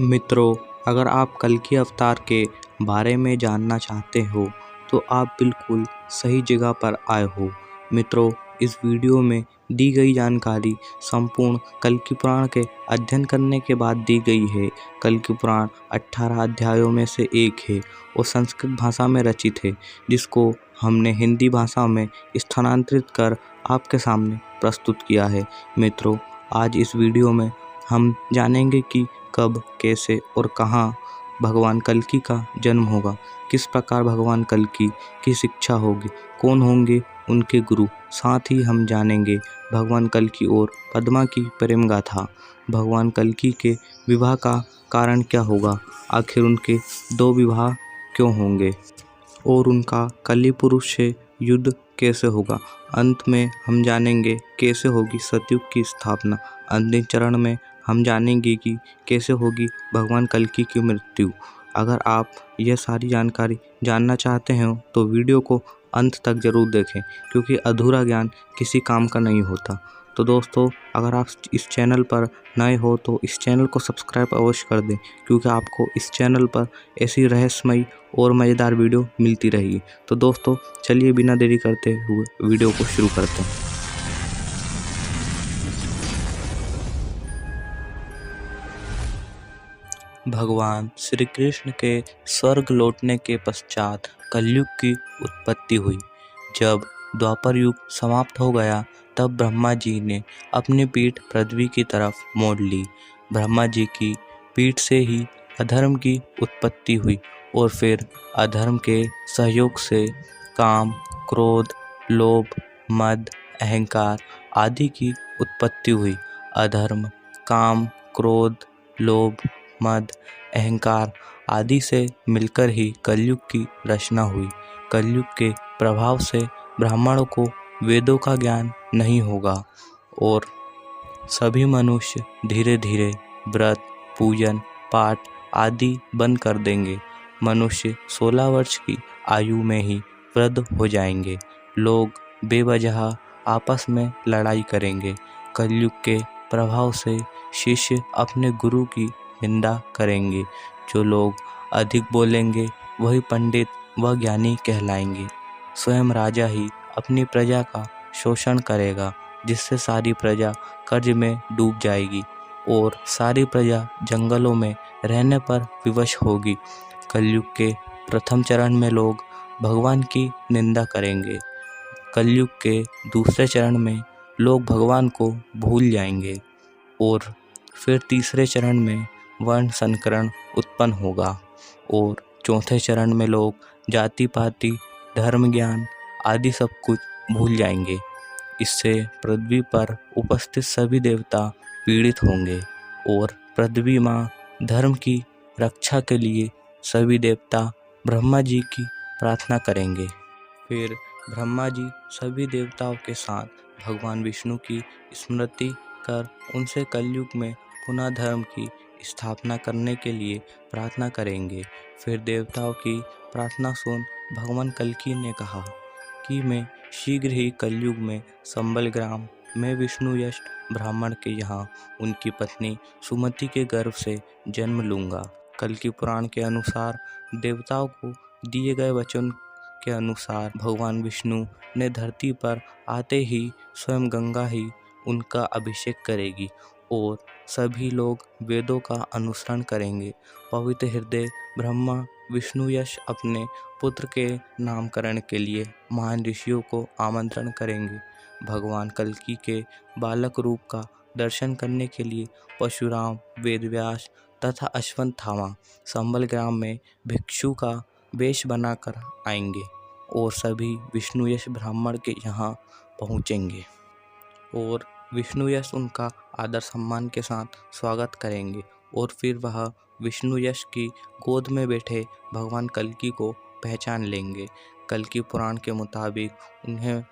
मित्रों, अगर आप कल्कि अवतार के बारे में जानना चाहते हो तो आप बिल्कुल सही जगह पर आए हो। मित्रों, इस वीडियो में दी गई जानकारी संपूर्ण कल्कि पुराण के अध्ययन करने के बाद दी गई है। कल्कि पुराण 18 अध्यायों में से एक है और संस्कृत भाषा में रचित है, जिसको हमने हिंदी भाषा में स्थानांतरित कर आपके सामने प्रस्तुत किया है। मित्रों, आज इस वीडियो में हम जानेंगे कि कब, कैसे और कहाँ भगवान कल्कि का जन्म होगा, किस प्रकार भगवान कल्कि की शिक्षा होगी, कौन होंगे उनके गुरु। साथ ही हम जानेंगे भगवान कल्कि और पद्मा की प्रेम गाथा, भगवान कल्कि के विवाह का कारण क्या होगा, आखिर उनके 2 विवाह क्यों होंगे और उनका कलि पुरुष से युद्ध कैसे होगा। अंत में हम जानेंगे कैसे होगी सतयुग की स्थापना। अंतिम चरण में हम जानेंगे कि कैसे होगी भगवान कल्कि की मृत्यु। अगर आप यह सारी जानकारी जानना चाहते हैं तो वीडियो को अंत तक जरूर देखें, क्योंकि अधूरा ज्ञान किसी काम का नहीं होता। तो दोस्तों, अगर आप इस चैनल पर नए हो तो इस चैनल को सब्सक्राइब अवश्य कर दें, क्योंकि आपको इस चैनल पर ऐसी रहस्यमयी और मज़ेदार वीडियो मिलती रहेगी। तो दोस्तों, चलिए बिना देरी करते हुए वीडियो को शुरू करते हैं। भगवान श्री कृष्ण के स्वर्ग लौटने के पश्चात कलयुग की उत्पत्ति हुई। जब द्वापर युग समाप्त हो गया तब ब्रह्मा जी ने अपनी पीठ पृथ्वी की तरफ मोड़ ली। ब्रह्मा जी की पीठ से ही अधर्म की उत्पत्ति हुई और फिर अधर्म के सहयोग से काम, क्रोध, लोभ, मद, अहंकार आदि की उत्पत्ति हुई। अधर्म, काम, क्रोध, लोभ, मद, अहंकार आदि से मिलकर ही कलयुग की रचना हुई। कलयुग के प्रभाव से ब्राह्मणों को वेदों का ज्ञान नहीं होगा और सभी मनुष्य धीरे धीरे व्रत, पूजन, पाठ आदि बंद कर देंगे। मनुष्य 16 वर्ष की आयु में ही वृद्ध हो जाएंगे। लोग बेवजह आपस में लड़ाई करेंगे। कलयुग के प्रभाव से शिष्य अपने गुरु की निंदा करेंगे। जो लोग अधिक बोलेंगे वही पंडित व ज्ञानी कहलाएंगे। स्वयं राजा ही अपनी प्रजा का शोषण करेगा, जिससे सारी प्रजा कर्ज में डूब जाएगी और सारी प्रजा जंगलों में रहने पर विवश होगी। कलयुग के प्रथम चरण में लोग भगवान की निंदा करेंगे। कलयुग के दूसरे चरण में लोग भगवान को भूल जाएंगे और फिर तीसरे चरण में वर्ण संकरण उत्पन्न होगा और चौथे चरण में लोग जाति पाति, धर्म ज्ञान आदि सब कुछ भूल जाएंगे। इससे पृथ्वी पर उपस्थित सभी देवता पीड़ित होंगे और पृथ्वी माँ धर्म की रक्षा के लिए सभी देवता ब्रह्मा जी की प्रार्थना करेंगे। फिर ब्रह्मा जी सभी देवताओं के साथ भगवान विष्णु की स्मृति कर उनसे कलयुग में पुनः धर्म की स्थापना करने के लिए प्रार्थना करेंगे। फिर देवताओं की प्रार्थना सुन भगवान कल्कि ने कहा कि मैं शीघ्र ही कलयुग में संबल ग्राम में विष्णुयश ब्राह्मण के यहाँ उनकी पत्नी सुमति के गर्भ से जन्म लूँगा। कल्कि पुराण के अनुसार देवताओं को दिए गए वचन के अनुसार भगवान विष्णु ने धरती पर आते ही स्वयं गंगा ही उनका अभिषेक करेगी और सभी लोग वेदों का अनुसरण करेंगे। पवित्र हृदय ब्रह्मा विष्णुयश अपने पुत्र के नामकरण के लिए महान ऋषियों को आमंत्रण करेंगे। भगवान कल्कि के बालक रूप का दर्शन करने के लिए परशुराम, वेदव्यास तथा अश्वत्थामा संबल ग्राम में भिक्षु का वेश बनाकर आएंगे और सभी विष्णुयश ब्राह्मण के यहाँ पहुँचेंगे और विष्णुयश उनका आदर सम्मान के साथ स्वागत करेंगे और फिर वह विष्णुयश की गोद में बैठे भगवान कल्कि को पहचान लेंगे। कल्कि पुराण के मुताबिक उन्हें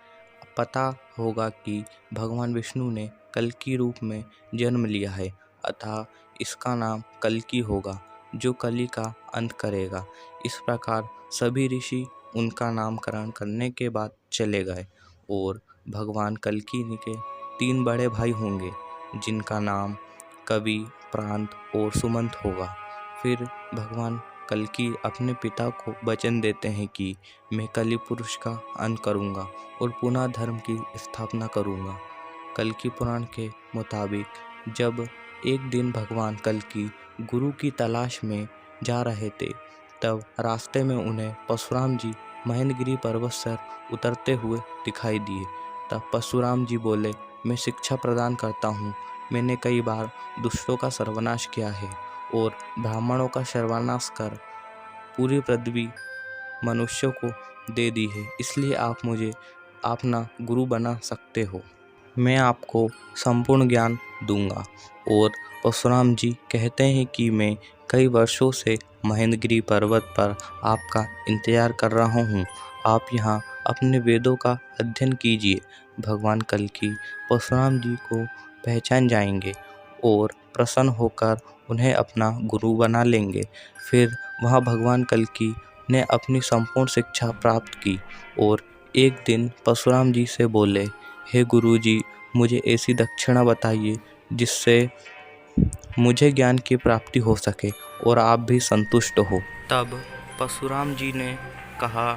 पता होगा कि भगवान विष्णु ने कल्कि रूप में जन्म लिया है, अतः इसका नाम कल्कि होगा, जो कली का अंत करेगा। इस प्रकार सभी ऋषि उनका नामकरण करने के बाद चले गए और भगवान कल्कि के 3 बड़े भाई होंगे, जिनका नाम कवि, प्रांत और सुमंत होगा। फिर भगवान कल्कि अपने पिता को वचन देते हैं कि मैं कलि पुरुष का अंत करूँगा और पुनः धर्म की स्थापना करूँगा। कल्कि पुराण के मुताबिक जब एक दिन भगवान कल्कि गुरु की तलाश में जा रहे थे, तब रास्ते में उन्हें परशुराम जी महेंद्रगिरी पर्वत से उतरते हुए दिखाई दिए। तब परशुराम जी बोले, मैं शिक्षा प्रदान करता हूँ। मैंने कई बार दुष्टों का सर्वनाश किया है और ब्राह्मणों का सर्वनाश कर पूरी पृथ्वी मनुष्यों को दे दी है, इसलिए आप मुझे अपना गुरु बना सकते हो। मैं आपको संपूर्ण ज्ञान दूंगा। और परशुराम जी कहते हैं कि मैं कई वर्षों से महेंद्रगिरी पर्वत पर आपका इंतजार कर रहा हूँ। आप यहाँ अपने वेदों का अध्ययन कीजिए। भगवान कल्कि परशुराम जी को पहचान जाएंगे और प्रसन्न होकर उन्हें अपना गुरु बना लेंगे। फिर वहाँ भगवान कल्कि ने अपनी संपूर्ण शिक्षा प्राप्त की और एक दिन परशुराम जी से बोले, हे गुरुजी, मुझे ऐसी दक्षिणा बताइए जिससे मुझे ज्ञान की प्राप्ति हो सके और आप भी संतुष्ट हो। तब परशुराम जी ने कहा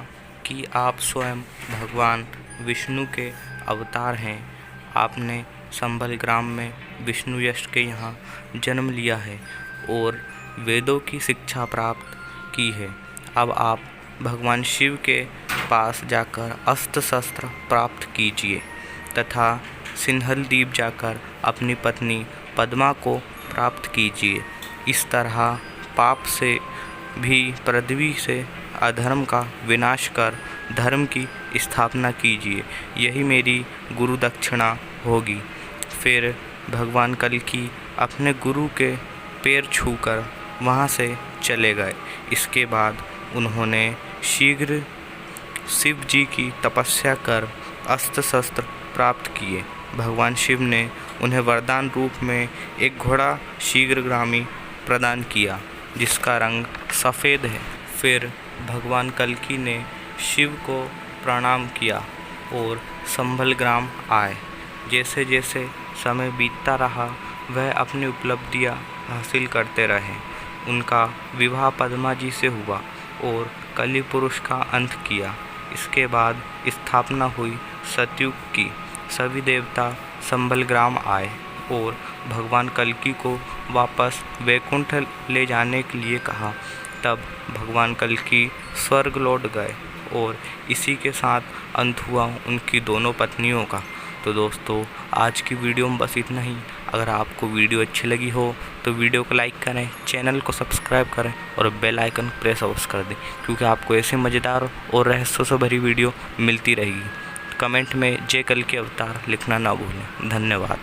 कि आप स्वयं भगवान विष्णु के अवतार हैं। आपने संभल ग्राम में विष्णु यश के यहाँ जन्म लिया है और वेदों की शिक्षा प्राप्त की है। अब आप भगवान शिव के पास जाकर अस्त्र शस्त्र प्राप्त कीजिए तथा सिंहल द्वीप जाकर अपनी पत्नी पद्मा को प्राप्त कीजिए। इस तरह पाप से भी पृथ्वी से अधर्म का विनाश कर धर्म की स्थापना कीजिए। यही मेरी गुरु दक्षिणा होगी। फिर भगवान कल्कि अपने गुरु के पैर छूकर वहाँ से चले गए। इसके बाद उन्होंने शीघ्र शिव जी की तपस्या कर अस्त्र शस्त्र प्राप्त किए। भगवान शिव ने उन्हें वरदान रूप में एक घोड़ा शीघ्रगामी प्रदान किया जिसका रंग सफ़ेद है। फिर भगवान कल्कि ने शिव को प्रणाम किया और संभल ग्राम आए। जैसे जैसे समय बीतता रहा, वह अपनी उपलब्धियां हासिल करते रहे। उनका विवाह पद्मा जी से हुआ और कलि पुरुष का अंत किया। इसके बाद स्थापना हुई सतयुग की। सभी देवता संभल ग्राम आए और भगवान कल्कि को वापस वैकुंठ ले जाने के लिए कहा। तब भगवान कल्कि स्वर्ग लौट गए और इसी के साथ अंत हुआ उनकी दोनों पत्नियों का। तो दोस्तों, आज की वीडियो में बस इतना ही। अगर आपको वीडियो अच्छी लगी हो तो वीडियो को लाइक करें, चैनल को सब्सक्राइब करें और बेल आइकन प्रेस अवश्य कर दें, क्योंकि आपको ऐसे मज़ेदार और रहस्यों से भरी वीडियो मिलती रहेगी। कमेंट में जय कल्कि अवतार लिखना ना भूलें। धन्यवाद।